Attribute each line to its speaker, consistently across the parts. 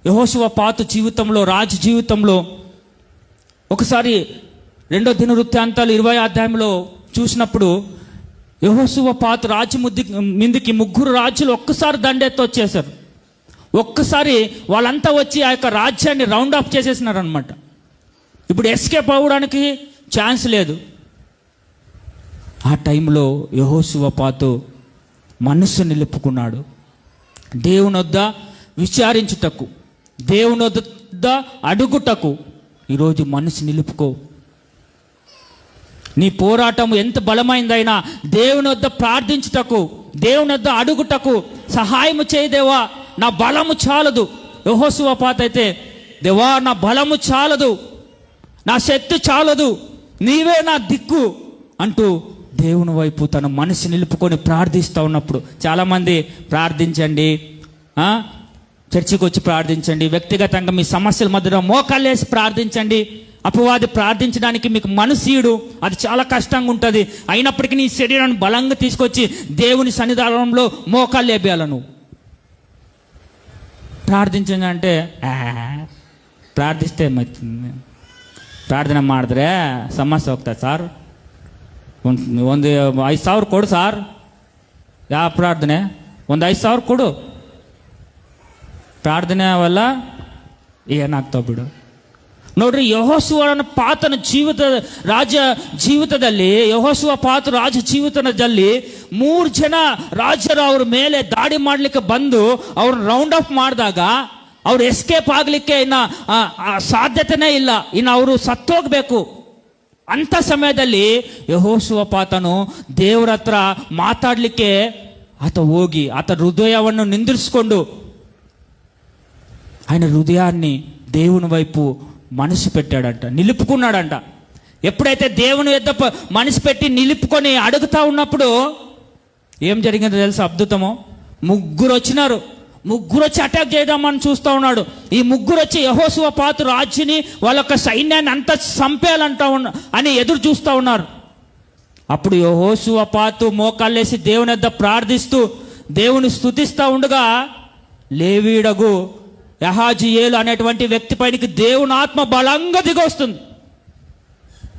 Speaker 1: యెహోషువపాతు జీవితంలో, రాజు జీవితంలో ఒకసారి 2 దినవృత్తాంతాలు 20 అధ్యాయంలో చూసినప్పుడు యెహోషువపాతు రాజు మీదికి 3 రాజులు ఒక్కసారి దండెత్తి వచ్చేసారు. ఒక్కసారి వాళ్ళంతా వచ్చి ఆ యొక్క రాజ్యాన్ని రౌండ్ ఆఫ్ చేసేసినారు అనమాట. ఇప్పుడు ఎస్కేప్ అవ్వడానికి ఛాన్స్ లేదు. ఆ టైంలో యెహోషువపాతు మనస్సు నిలుపుకున్నాడు. దేవుని వద్ద విచారించుటకు, దేవుని వద్ద అడుగుటకు. ఈరోజు మనసు నిలుపుకో. నీ పోరాటం ఎంత బలమైందైనా దేవుని వద్ద ప్రార్థించుటకు, దేవుని వద్ద అడుగుటకు, సహాయం చేయదేవా నా బలము చాలదు. యెహోషువపాతు అయితే, దేవా నా బలము చాలదు, నా శక్తి చాలదు, నీవే నా దిక్కు అంటూ దేవుని వైపు తన మనసు నిలుపుకొని ప్రార్థిస్తూ ఉన్నప్పుడు, చాలామంది ప్రార్థించండి, చర్చికి వచ్చి ప్రార్థించండి, వ్యక్తిగతంగా మీ సమస్యల మధ్యలో మోకాళ్ళేసి ప్రార్థించండి. అపవాది ప్రార్థించడానికి మీకు మనసీయుడు, అది చాలా కష్టంగా ఉంటుంది. అయినప్పటికీ నీ శరీరాన్ని బలంగా తీసుకొచ్చి దేవుని సన్నిధానంలో మోకాళ్ళు లేపేయాల. నువ్వు ಪ್ರಾರ್ಥಿಂಚಂಗೆ అంటే ಪ್ರಾರ್ಥಿಸ್ತೇ ಪ್ರಾರ್ಥನೆ ಮಾಡಿದ್ರೆ ಸಮಸ್ಯೆ ಹೋಗ್ತದೆ ಸರ್. ಒಂದು 5,000 ಕೊಡು ಸರ್. ಯಾವ ಪ್ರಾರ್ಥನೆ? ಒಂದು 5,000 ಕೊಡು. ಪ್ರಾರ್ಥನೆ ಅವೆಲ್ಲ ಏನಾಗ್ತಾವ ಬಿಡು. ನೋಡ್ರಿ, ಯೆಹೋಷುವಪಾತನ ರಾಜ ಜೀವಿತದಲ್ಲಿ, ಯೆಹೋಷುವಪಾತ ರಾಜ ಜೀವಿತದಲ್ಲಿ 3 ಜನ ರಾಜರು ಅವ್ರ ಮೇಲೆ ದಾಳಿ ಮಾಡ್ಲಿಕ್ಕೆ ಬಂದು ಅವ್ರನ್ನ ರೌಂಡ್ ಆಫ್ ಮಾಡಿದಾಗ ಅವ್ರು ಎಸ್ಕೇಪ್ ಆಗ್ಲಿಕ್ಕೆ ಇನ್ನ ಸಾಧ್ಯತೆನೇ ಇಲ್ಲ, ಇನ್ನು ಅವರು ಸತ್ತೋಗ್ಬೇಕು. ಅಂಥ ಸಮಯದಲ್ಲಿ ಯೆಹೋಷುವಪಾತನು ದೇವರ ಹತ್ರ ಮಾತಾಡ್ಲಿಕ್ಕೆ ಆತ ಹೋಗಿ ಆತ ಹೃದಯವನ್ನು ನಿಂದಿರಿಸಿಕೊಂಡು ఆయన హృదయాన్ని దేవుని వైపు మనసు పెట్టాడంట, నిలుపుకున్నాడంట. ఎప్పుడైతే దేవుని యొద్ద మనసు పెట్టి నిలుపుకొని అడుగుతా ఉన్నప్పుడు ఏం జరిగిందో తెలుసా? అద్భుతము. 3 వచ్చినారు. 3 వచ్చి అటాక్ చేయడం చూస్తూ ఉన్నాడు. ఈ 3 వచ్చి యెహోషువపాతు రాజుని వాళ్ళ యొక్క సైన్యాన్ని అంతా చంపేయాలంటా అని ఎదురు చూస్తూ ఉన్నారు. అప్పుడు యెహోషువపాతు మోకాళ్ళేసి దేవుని యొద్ద ప్రార్థిస్తూ దేవుని స్తుతిస్తూ ఉండగా లేవీయుడగు యహాజీయేలు అనేటువంటి వ్యక్తి పైనకి దేవుని ఆత్మ బలంగా దిగొస్తుంది.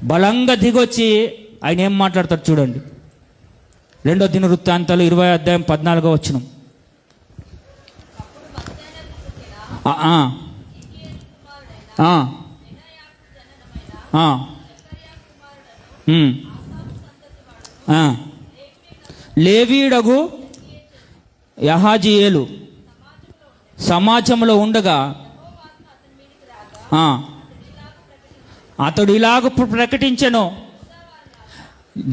Speaker 1: బలంగా దిగొచ్చి ఆయన ఏం మాట్లాడతాడు చూడండి. 2 దినవృత్తాంతాలు 20 అధ్యాయం 14వ వచనం. లేవీయుడగు యహాజీయేలు సమాజంలో ఉండగా అతడు ఇలాగ ప్రకటించెను.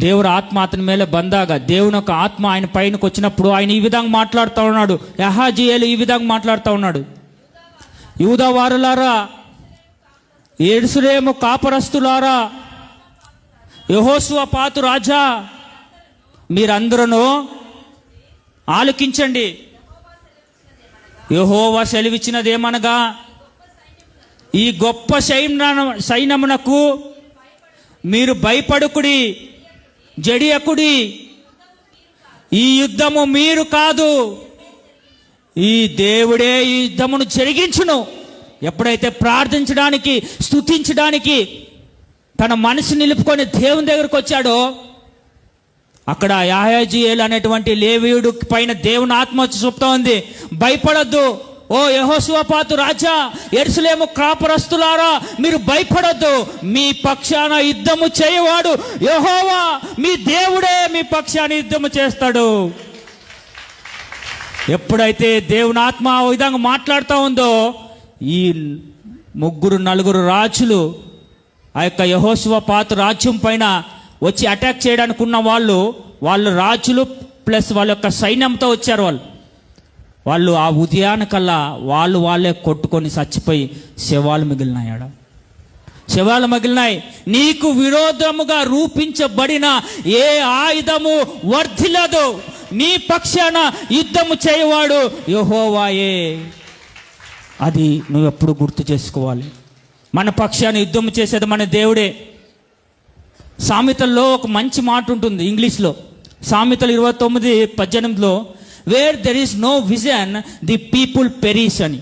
Speaker 1: దేవుడు ఆత్మ అతని ಮೇಲೆ ಬಂದಾಗ, దేవుని యొక్క ఆత్మ ఆయన పైనకి వచ్చినప్పుడు ఆయన ఈ విధంగా మాట్లాడుతూ ఉన్నాడు. యహాజీయేలు ఈ విధంగా మాట్లాడుతూ ఉన్నాడు. యూదా వారులారా, యెరూషలేము కాపరస్తులారా, యెహోషువపాతు రాజా, మీరందరూ ఆలకించండి. యెహోవా సెలవిచ్చినదేమనగా, ఈ గొప్ప సైన్యమునకు మీరు భయపడుకుడి, జడియకుడి. ఈ యుద్ధము మీరు కాదు, ఈ దేవుడే ఈ యుద్ధమును జరిగించును. ఎప్పుడైతే ప్రార్థించడానికి, స్తుతించడానికి తన మనసు నిలుపుకొని దేవుని దగ్గరకు వచ్చాడో, అక్కడ యహాజీయేలు అనేటువంటి లేవీయుడు పైన దేవుని ఆత్మ వచ్చి చెప్తా ఉంది, భయపడొద్దు ఓ యెహోషువపాతు రాజా, యెరూషలేము కాపురస్తులారా, మీరు భయపడొద్దు. మీ పక్షాన యుద్ధము చేయవాడు యెహోవా, మీ దేవుడే మీ పక్షాన యుద్ధము చేస్తాడు. ఎప్పుడైతే దేవుని ఆత్మ ఆ విధంగా మాట్లాడుతూ ఉందో, ఈ 3-4 రాజులు ఆ యొక్క యెహోషువపాతు రాజ్యం పైన వచ్చి అటాక్ చేయడానికి ఉన్న వాళ్ళు రాజులు ప్లస్ వాళ్ళ యొక్క సైన్యంతో వచ్చారు. వాళ్ళు ఆ ఉదయానికల్లా వాళ్ళే కొట్టుకొని చచ్చిపోయి శవాలు మిగిలినాయి. నీకు విరోధముగా రూపించబడిన ఏ ఆయుధము వర్ధిల్లదు. నీ పక్షాన యుద్ధము చేయవాడు యెహోవాయే. అది నువ్వు ఎప్పుడు గుర్తు చేసుకోవాలి. మన పక్షాన యుద్ధము చేసేది మన దేవుడే. సామెతల్లో ఒక మంచి మాట ఉంటుంది ఇంగ్లీష్లో. సామెతలు 29:18లో, where there is no vision the people perish అని.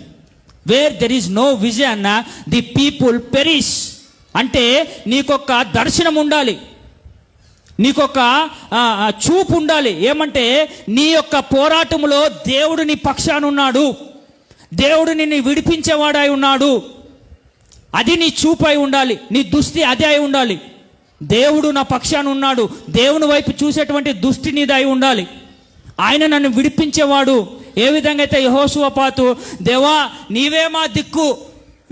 Speaker 1: Where there is no vision the people perish. అంటే నీకొక దర్శనం ఉండాలి, నీకొక చూపు ఉండాలి. ఏమంటే నీ యొక్క పోరాటంలో దేవుడు నీ పక్షాన ఉన్నాడు, దేవుడు నిన్ను విడిపించేవాడై ఉన్నాడు. అది నీ చూపై ఉండాలి, నీ దృష్టి అదే అయి ఉండాలి. దేవుడు నా పక్షాన ఉన్నాడు, దేవుని వైపు చూసేటువంటి దృష్టి నీదై ఉండాలి. ఆయన నన్ను విడిపించేవాడు. ఏ విధంగా అయితే యెహోషువపాతు, దేవా నీవే మా దిక్కు,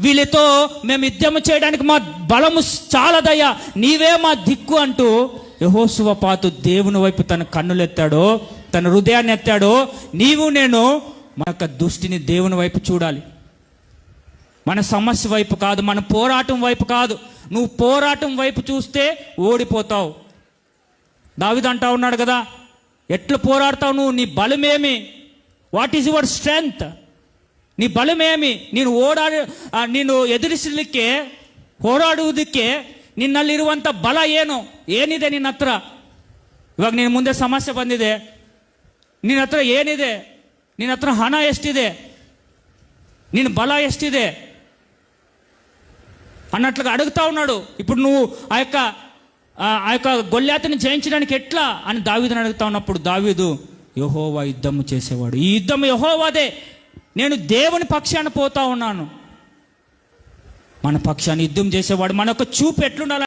Speaker 1: వీళ్ళతో మేము యుద్ధం చేయడానికి మా బలము చాలదయ్యా, నీవే మా దిక్కు అంటూ యెహోషువపాతు దేవుని వైపు తన కన్నులెత్తాడో, తన హృదయాన్ని ఎత్తాడో. నీవు నేను మన యొక్క దృష్టిని దేవుని వైపు చూడాలి, మన సమస్య వైపు కాదు, మన పోరాటం వైపు కాదు. నువ్వు పోరాటం వైపు చూస్తే ఓడిపోతావు. దావీదు అంటా ఉన్నాడు కదా, ఎట్లా పోరాడతావు నువ్వు, నీ బలమేమి, వాట్ ఈజ్ యువర్ స్ట్రెంగ్త్, నీ ಬಲಮೇಮಿ ನೀನು ನೀನು ಎದುರಿಸಲಿಕ್ಕೆ ಹೋರಾಡುವುದಕ್ಕೆ ನಿನ್ನಲ್ಲಿರುವಂಥ ಬಲ ಏನಿದೆ ನಿನ್ನ ಹತ್ರ. ಇವಾಗ ನಿನ್ನ ಮುಂದೆ ಸಮಸ್ಯೆ ಬಂದಿದೆ, ನಿನ್ನ ಹತ್ರ ಏನಿದೆ, ನಿನ್ನ ಹತ್ರ ಹಣ ಎಷ್ಟಿದೆ, ನಿನ್ನ ಬಲ ಎಷ್ಟಿದೆ అన్నట్లుగా అడుగుతా ఉన్నాడు. ఇప్పుడు నువ్వు ఆ యొక్క గొల్యాతుని జయించడానికి ఎట్లా అని దావీదుని అడుగుతా ఉన్నప్పుడు దావీదు, యెహోవా యుద్ధము చేసేవాడు, ఈ యుద్ధం యెహోవాదే, నేను దేవుని పక్షాన పోతా ఉన్నాను. మన పక్షాన్ని యుద్ధం చేసేవాడు. మన యొక్క చూపు ఎట్లుండాలి